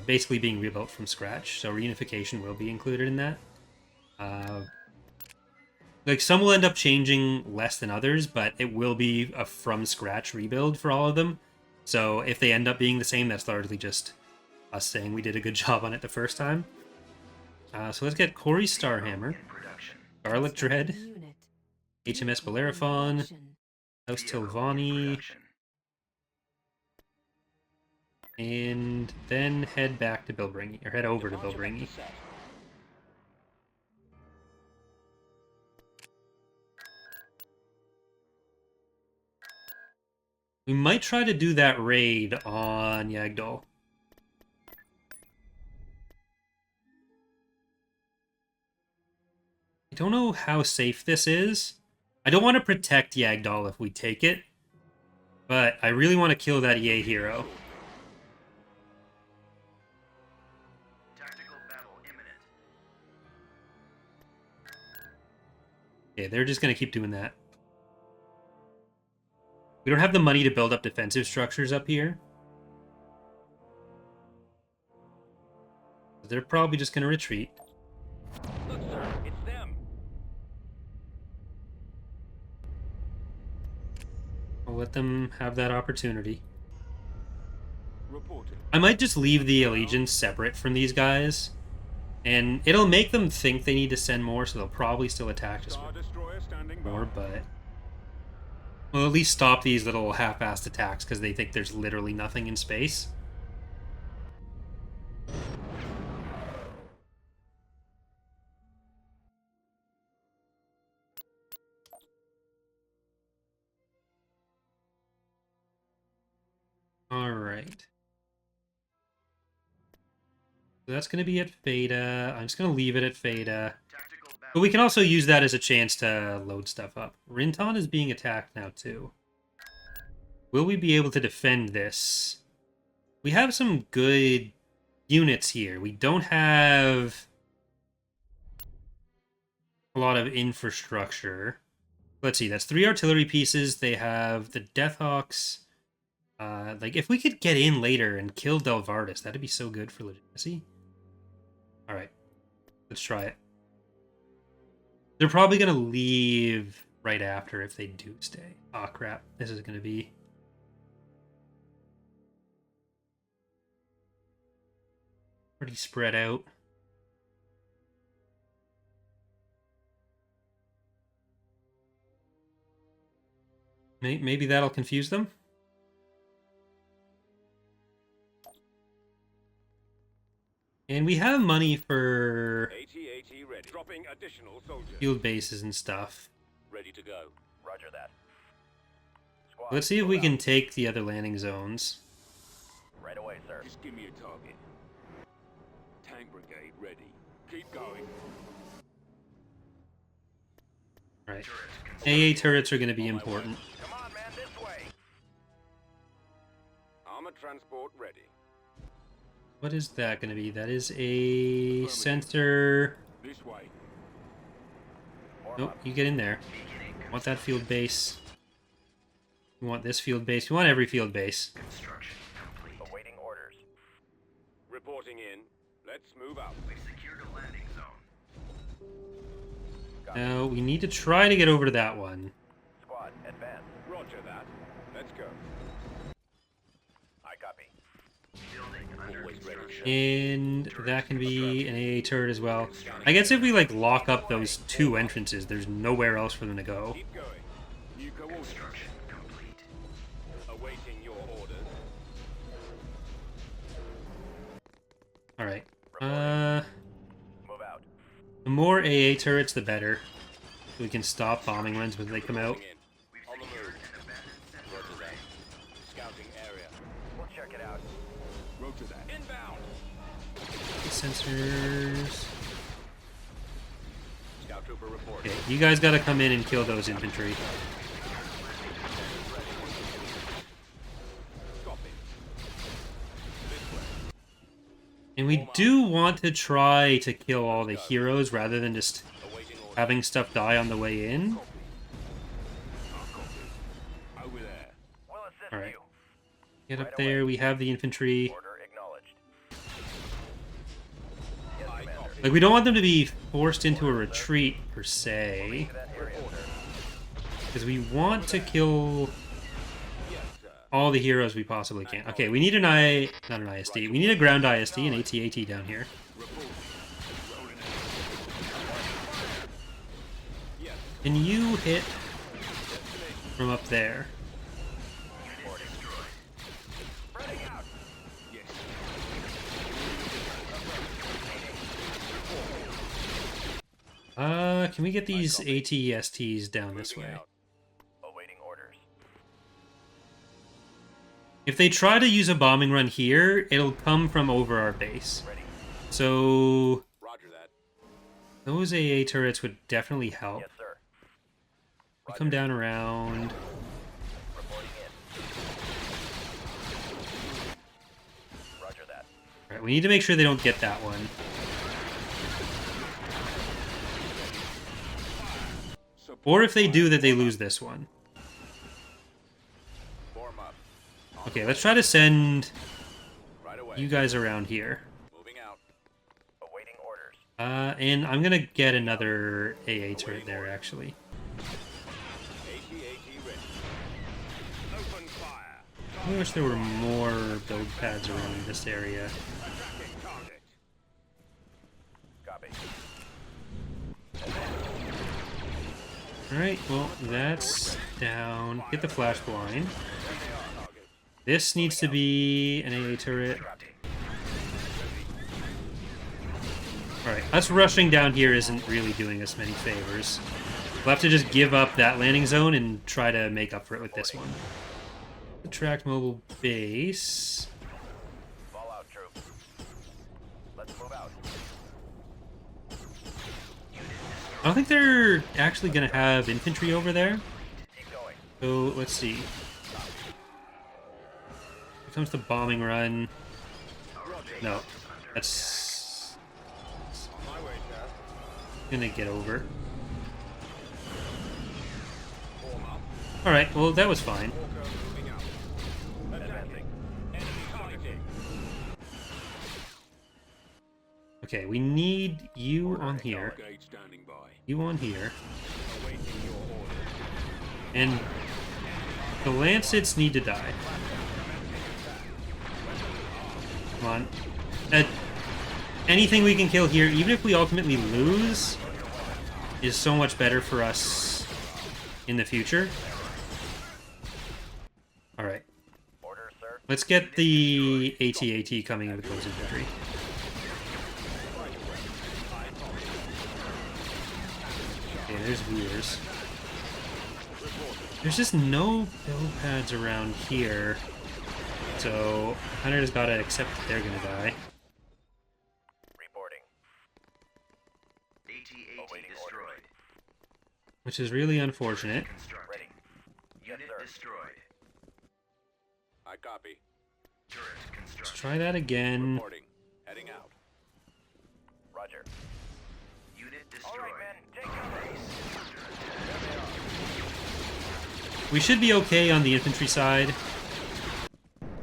Basically being rebuilt from scratch, so reunification will be included in that. Like, some will end up changing less than others, but it will be a from-scratch rebuild for all of them. So if they end up being the same, that's largely just us saying we did a good job on it the first time. So let's get Corey Starhammer, Garlic Dread, Unit. HMS Bellerophon, Action. House Tilvani, and then head back to Bilbringi, or head over to Departure Bilbringi. vector set. We might try to do that raid on Yagdol. I don't know how safe this is. I don't want to protect Yagdol if we take it, but I really want to kill that EA hero. Tactical battle imminent. Okay, they're just going to keep doing that. We don't have the money to build up defensive structures up here. They're probably just going to retreat. Look, sir, it's them. I'll let them have that opportunity. Reporting. I might just leave the Allegiance separate from these guys. And it'll make them think they need to send more, so they'll probably still attack just Star Destroyer standing more, by. but... We'll at least stop these little half-assed attacks, because they think there's literally nothing in space. Alright. So that's going to be at Theta. I'm just going to leave it at Theta. But we can also use that as a chance to load stuff up. Rinton is being attacked now, too. Will we be able to defend this? We have some good units here. We don't have a lot of infrastructure. Let's see, that's 3 artillery pieces. They have the Deathhawks. Like, if we could get in later and kill Delvardis, that'd be so good for legitimacy. Alright, let's try it. They're probably going to leave right after if they do stay. Aw, crap. This is going to be... pretty spread out. Maybe that'll confuse them. And we have money for AT-AT ready. Dropping additional soldiers. field bases and stuff. Ready to go. Roger that. Squad, Let's see if move we out. can take the other landing zones. Right away, sir. Just give me a target. Tank brigade ready. Keep going. Right. AA turrets are going to be important. Come on, man, this way. Armored transport ready. What is that going to be? That is a sensor. This way. Nope, you get in there. Want that field base. We want this field base. We want every field base. Construction complete. Awaiting orders. Reporting in. Let's move out. We've secured a landing zone. Now, we need to try to get over to that one. Squad, advance. Roger that. Let's go. I copy. Building under Always ready. And that can be an AA turret as well. I guess if we, like, lock up those 2 entrances, there's nowhere else for them to go. Keep going. New coordinates. construction complete. Awaiting your orders. Alright. Move out. The more AA turrets, the better. So we can stop bombing runs when they come out. Reporting in. On the move. Roger that. Scouting area. We'll check it out. Roger that. Inbound. Sensors. Scout trooper report. Okay, you guys gotta come in and kill those infantry. Copy. This way. And we do want to try to kill all the heroes rather than just Awaiting orders. having stuff die on the way in. Over there. We'll assist Alright. you. Get up there, we have the infantry. Order acknowledged. Yes, I Commander. copy. Like, we don't want them to be forced into a retreat, per se. To that area, sir. Because we want to kill Yes, sir. all the heroes we possibly can. Okay, we need an not an ISD. We need a ground ISD and AT-AT down here. Report. Rolling out. Yes. Can you hit from up there? Report destroyed. Spreading out. Yes. Can we get these AT-STs down this Moving way? out. Awaiting orders. If they try to use a bombing run here, it'll come from over our base. Ready. So Roger that. those AA turrets would definitely help. Yes, sir. We come down around. Reporting in. Roger that. Alright, we need to make sure they don't get that one. Or if they do, that they lose this one. Form up. Okay, let's try to send Right away. you guys around here. Moving out. Awaiting orders. And I'm gonna get another AA turret there, actually. AT-AT ready. Open fire. I wish there were more build pads around this area. Attacking target. Copy. Alright, well, that's down. Get the flash blind. This needs to be an AA turret. Alright, us rushing down here isn't really doing us many favors. We'll have to just give up that landing zone and try to make up for it with this one. Attract mobile base. Fallout troops. Let's move out. I don't think they're actually going to have infantry over there. Keep going. So, let's see. Here comes the bombing run. No, that's On my way, sir. gonna get over. Form up. Alright, well, that was fine. Walker moving out. Attacking. Enemy targeting. Okay, we need you on here. Gauge standing by. You on here. Awaiting your order. And the Lancets need to die. Come on. Anything we can kill here, even if we ultimately lose, is so much better for us in the future. Alright. Orders, sir. Let's get the AT-AT coming in with those infantry. Okay, there's Veers. There's just no build pads around here. So, Hunter has got to accept that they're gonna die. Reporting. AT-AT destroyed. Which is really unfortunate. Ready. Unit destroyed. I copy. Turret Let's construction. try that again. Reporting. Heading out. Roger. Unit destroyed. All right, men. Take cover. We should be okay on the infantry side.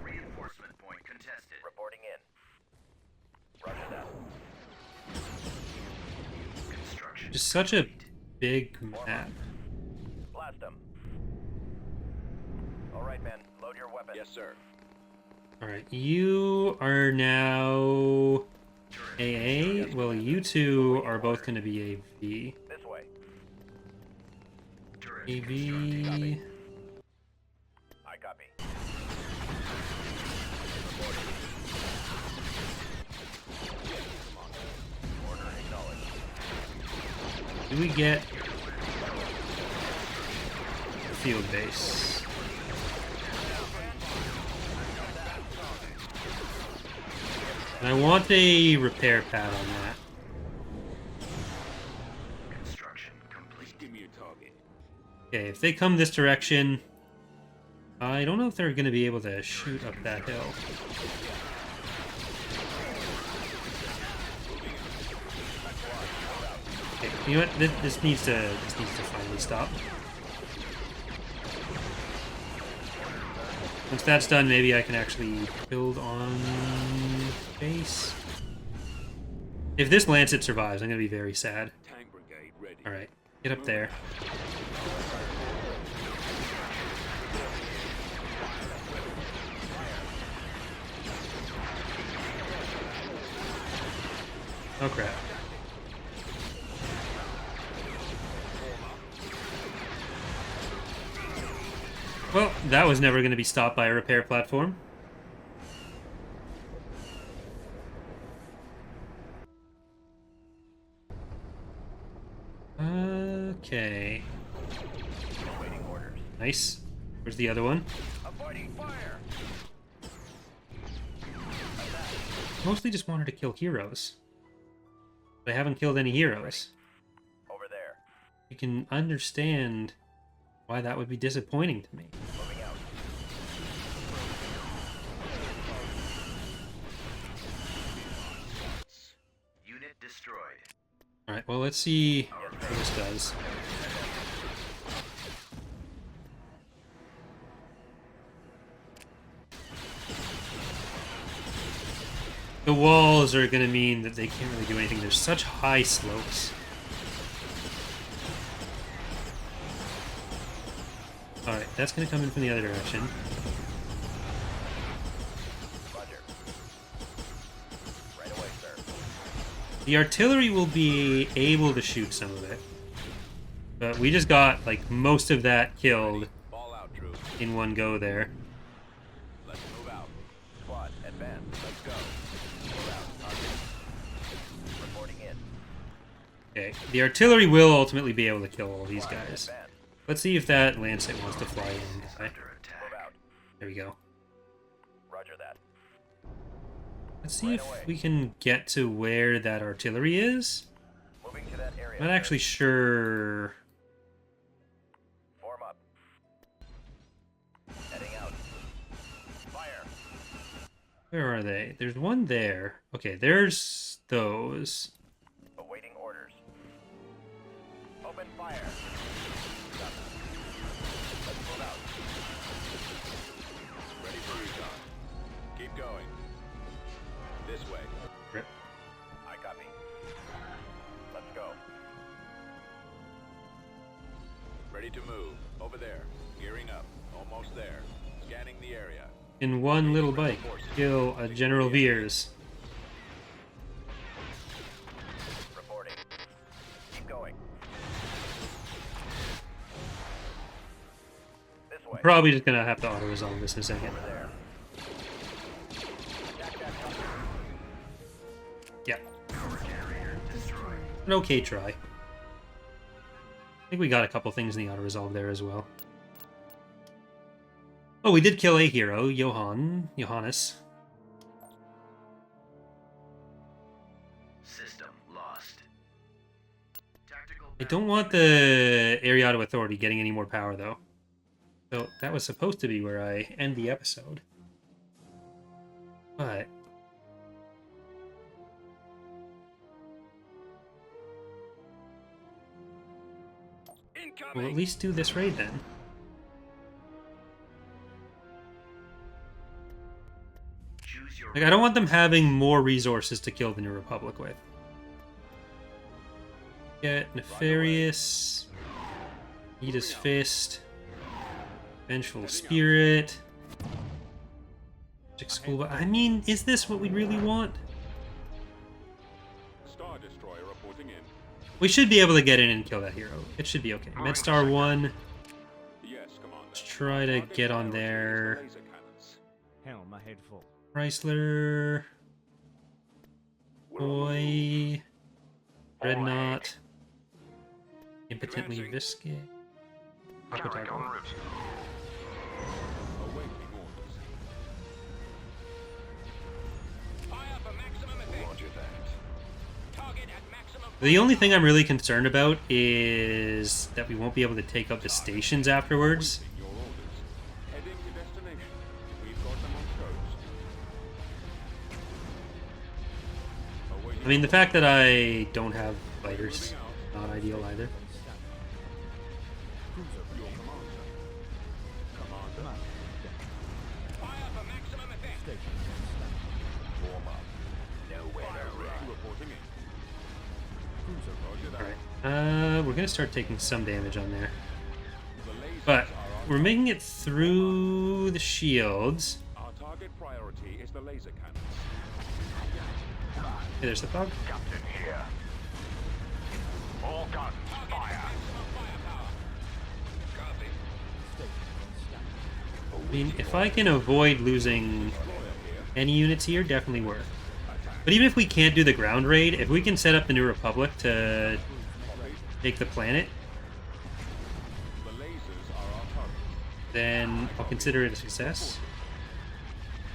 Reinforcement point contested. Reporting in. Roger that. Construction. Just such a big map. Blast them. All right, men. Load your weapons. Yes, sir. Alright, you are now AA. Well, you two are both going to be AV. This way. AV. I copy. Order acknowledged. Do we get field base? And I want a repair pad on that. Construction complete. Give me a target. Okay, if they come this direction, I don't know if they're going to be able to shoot up that hill. Okay, you know what? This needs to finally stop. Once that's done, maybe I can actually build on base. If this Lancet survives, I'm going to be very sad. Tank brigade ready. Alright, get up there. Oh crap. Well, that was never going to be stopped by a repair platform. Okay. Waiting orders. Nice. Where's the other one? Avoiding fire. Mostly just wanted to kill heroes. But I haven't killed any heroes. Over there. You can understand why that would be disappointing to me. Moving out. Unit destroyed. Alright, well, let's see what this does. The walls are going to mean that they can't really do anything. There's such high slopes. Alright, that's going to come in from the other direction. Roger. Right away, sir. The artillery will be able to shoot some of it. But we just got, like, most of that killed Ball out, troops. in one go there. Let's move out. Squad, advance. Let's go. We're out. Target. Reporting in. Okay, the artillery will ultimately be able to kill all these Squad, guys. advance. Let's see if that Lancet wants to fly in and die. Under attack. Move out. There we go. Roger that. Let's see if we can get to where that artillery is. Moving to that area. I'm not actually sure. Form up. Heading out. Fire. Where are they? There's one there. Okay, there's those. Awaiting orders. Open fire. Got that. Let's move out. Ready for recon. Keep going. This way. Rip. I copy. Let's go. Ready to move. Over there. Gearing up. Almost there. Scanning the area. In one little bike, kill a General Veers. Reporting. Keep going. This way. Probably just gonna have to auto-resolve this in a second. Over there. Attack that company. Yeah, Destroyed. an okay try. I think we got a couple things in the auto-resolve there as well. Oh, we did kill a hero, Johannes. System lost. Tactical. I don't want the Ariado Authority getting any more power, though. So that was supposed to be where I end the episode. But we'll at least do this raid then. Choose your. Like, I don't want them having more resources to kill the New Republic with. Get Nefarious, Eda's Fist, Vengeful Spirit, Magic School. I mean, is this what we really want? Star Destroyer reporting in. We should be able to get in and kill that hero. It should be okay. Medstar 1. Yes, Commander. Let's try to get on there. Laser cannons. Helm ahead full. Chrysler. Boy. Dreadnought. Impotently Viscid. Aquatago. Awaiting orders. Fire for maximum effect. Roger that. Target at maximum. The only thing I'm really concerned about is that we won't be able to take up the stations afterwards. Awaiting your orders. Heading to destination. We've got them on coast. Awaiting I mean, the fact that I don't have fighters, not ideal either. your commander. Commander. Command. Fire for maximum effect. Station on Form up. Nowhere to run. Reporting in. Cruiser. Roger that. Alright, we're gonna start taking some damage on there. The lasers But are our we're making it through the shields. Our target priority is the laser cannons. Hey, there's the fog. Captain here. All guns, fire. Maximum firepower. Copy. Station on I mean, if I can avoid losing any units here, definitely worth. But even if we can't do the ground raid, if we can set up the New Republic to take the planet, The lasers are our target. then I'll consider it a success.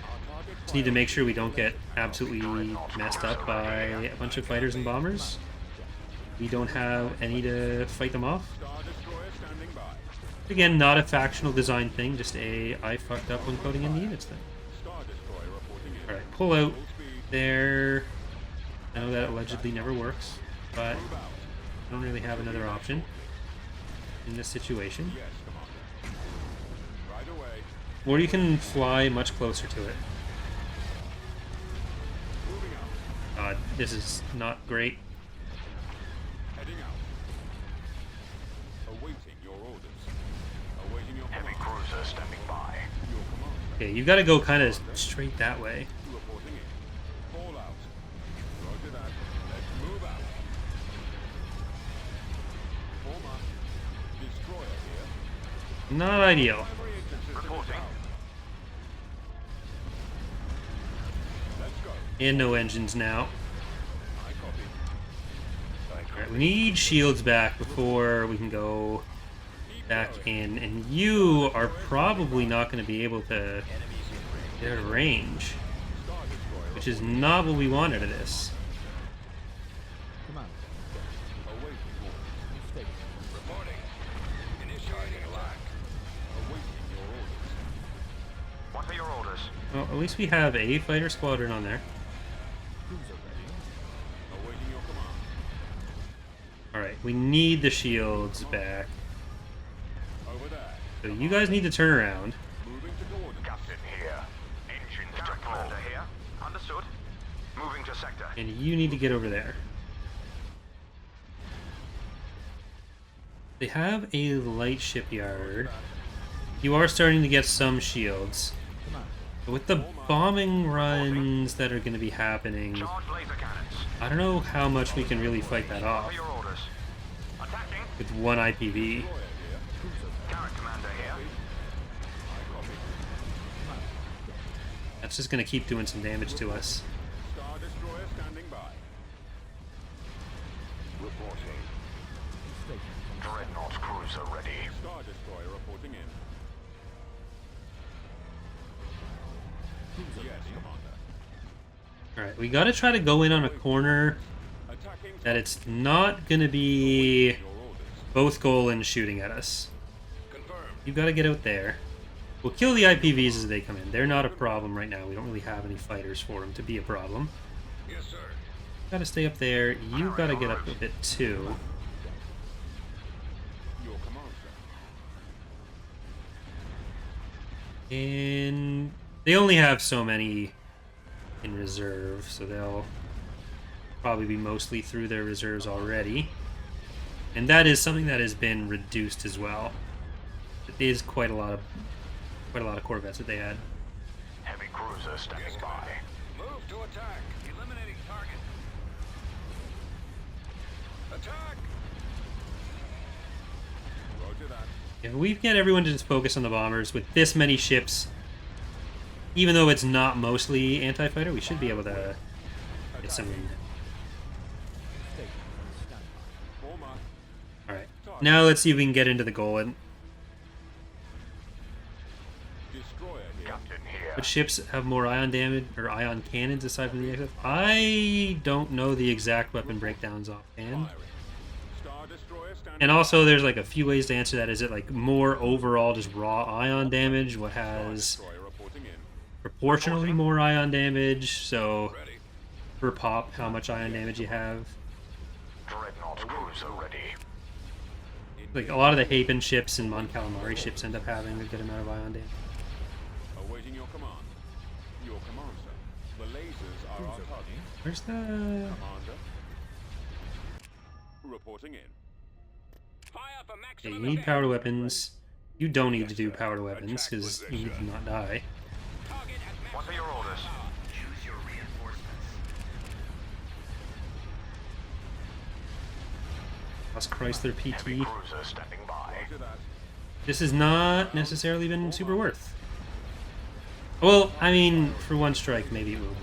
Our target Just need to make sure we don't get absolutely messed up by a bunch of fighters and bombers. We don't have any to fight them off. Star Destroyer standing by. Again, not a factional design thing, just a I fucked up when coding in the units thing. Star Destroyer reporting in. Alright, pull out Full speed. there. I know that allegedly never works, but Move out. I don't really have another option in this situation. Yes, Commander. Right away. Or you can fly much closer to it. Moving god, this is not great. Heading out. Awaiting your orders. Awaiting your Heavy command. cruiser standing by. Your command, sir. Okay, you gotta go kind of straight that way. Reporting in. Fall out. Roger that. Let's move out. Form up. Destroyer here. Not ideal. Primary exit system is Reporting. out. Let's go. And no engines now. I copy. Alright, we need shields back before we can go back in. And you are probably not going to be able to get out of range. Star Destroyer. Which is not what we want out of this. Commander, Awaiting orders. new station. Reporting. Initiating attack. Awaiting your orders. What are your orders? Well, at least we have a fighter squadron on there. Cruiser ready. Awaiting your command. Alright, we need the shields back. Over there. So you guys need to turn around. Moving to coordinates. Captain here. Engines to commander here. Understood. Moving to sector. And you need to get over there. They have a light shipyard. You are starting to get some shields. Commander, But with the bombing runs that are going to be happening, Charge laser cannons. I don't know how much we can really fight that What off are your orders? Attacking. with one IPV. Garrett commander here. That's just going to keep doing some damage to us. Star Destroyer standing by. Reporting. new station. Dreadnought cruiser ready. Star Destroyer reporting in. Cruiser Yes, ready. Commander. Alright, we got to try to go in on a corner Attacking. that it's not going to be Your orders. both Golan shooting at us. Confirmed. You got to get out there. We'll kill the IPVs as they come in. They're not a problem right now. We don't really have any fighters for them to be a problem. Yes, sir. Got to stay up there. You got to get up a bit too. Your command, sir. And they only have so many in reserve, so they'll probably be mostly through their reserves already. And that is something that has been reduced as well. It is quite a lot of corvettes that they had. Heavy cruiser standing Yes, by. Commander. Move to attack. Eliminating target. Attack! Roger that. If we get everyone to just focus on the bombers with this many ships, even though it's not mostly anti-fighter, we should be able to get some. Station standby. Form up. Alright. Now let's see if we can get into the goal. And Destroyer here. Captain here. which ships have more ion damage or ion cannons aside from the XF? I don't know the exact weapon breakdowns offhand. Firing. Star Destroyer standing And also, there's like a few ways to answer that. Is it like more overall just raw ion damage? What Star has Destroyer reporting in. proportionally more ion damage? So Ready. per pop, how much ion damage you have? Dreadnought cruiser ready. Like a lot of the Hapen ships and Mon Calamari ships end up having a good amount of ion damage. Awaiting your command. Your command, sir. The lasers are our target. Where's the? Commander. Reporting in. Fire for Okay, maximum you need effect. power weapons. You don't need to do power weapons because you need to not die. Target at What are your maximum orders? power. Choose your reinforcements. Plus Chrysler Heavy PT. cruiser standing by. Roger that. This has not necessarily been super worth. Well, I mean, for one strike, maybe it will be.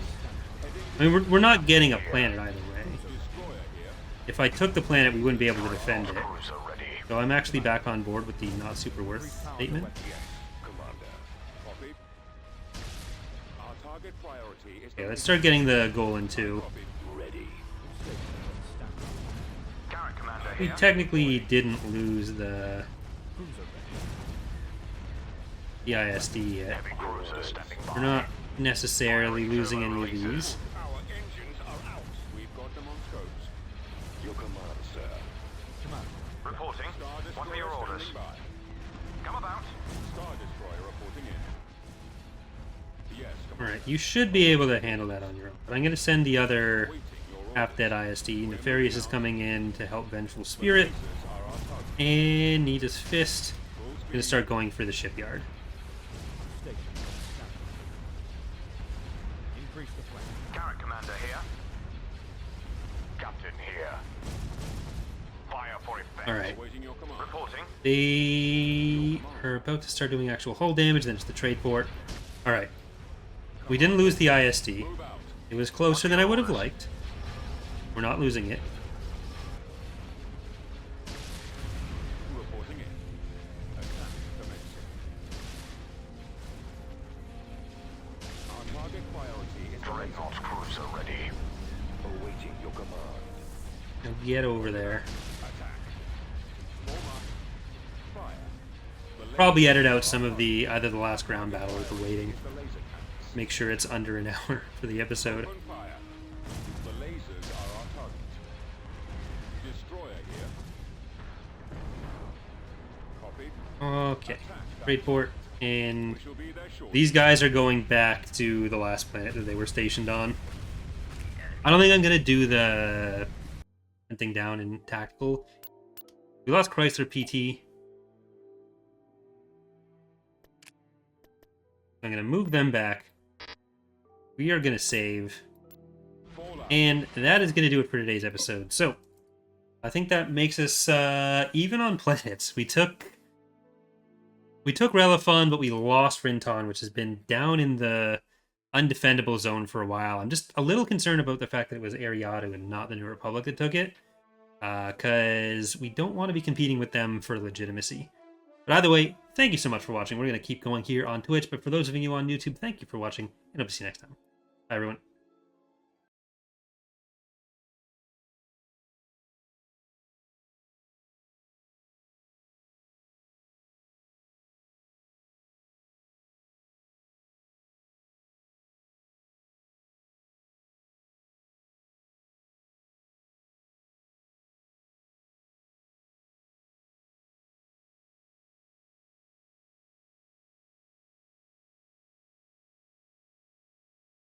I mean, we're not getting a planet either way. Destroyer here. If I took the planet, we wouldn't be able to defend it. Cruiser ready. So I'm actually back on board with the not super worth statement. Commander. Copy. Our target priority is Okay, let's start getting the Golan too. Copy. Ready. Garrett commander We here. technically didn't lose the Cruiser ready. ISD yet. Heavy cruiser standing by. We're not necessarily losing any of these. Our engines are out. We've got them on scopes. Your command, sir. Commander, Reporting. Star What Destroyer are your orders? standing by. Come about. Star Destroyer reporting in. Yes, Commander. Alright, you should be able to handle that on your own. But I'm going to send the other Waiting. half-dead ISD. Nefarious is coming in to help Vengeful Spirit. And Nita's Fist. Gonna start going for the shipyard. Station. Increase the flame. Garrett Commander here. Captain here. Fire for effect. Alright. Awaiting your command. Reporting. They are about to start doing actual hull damage, then it's the trade port. Alright. We didn't lose the ISD. Move out. It was closer than I would have liked. We're not losing it. Reporting in. Attack commencing. Our target priority is the laser. Dreadnought cruiser ready. Awaiting your command. Now get over there. Attack. Form up. Fire. The laser Probably edit out some of the either the last ground battle or the waiting. is the laser cannons. Make sure it's under an hour for the episode. Open fire. The lasers are our target. Destroyer here. Copied. Okay. Trade port. And We shall be there shortly. these guys are going back to the last planet that they were stationed on. I don't think I'm going to do the hunting down in tactical. We lost Chrysler PT. I'm going to move them back. We are going to save. Fallout. And that is going to do it for today's episode. So, I think that makes us even on planets. We took Relafon, but we lost Rinton, which has been down in the undefendable zone for a while. I'm just a little concerned about the fact that it was Ariadu and not the New Republic that took it, because we don't want to be competing with them for legitimacy. But either way, thank you so much for watching. We're going to keep going here on Twitch, but for those of you on YouTube, thank you for watching, and hope to see you next time. Bye, everyone.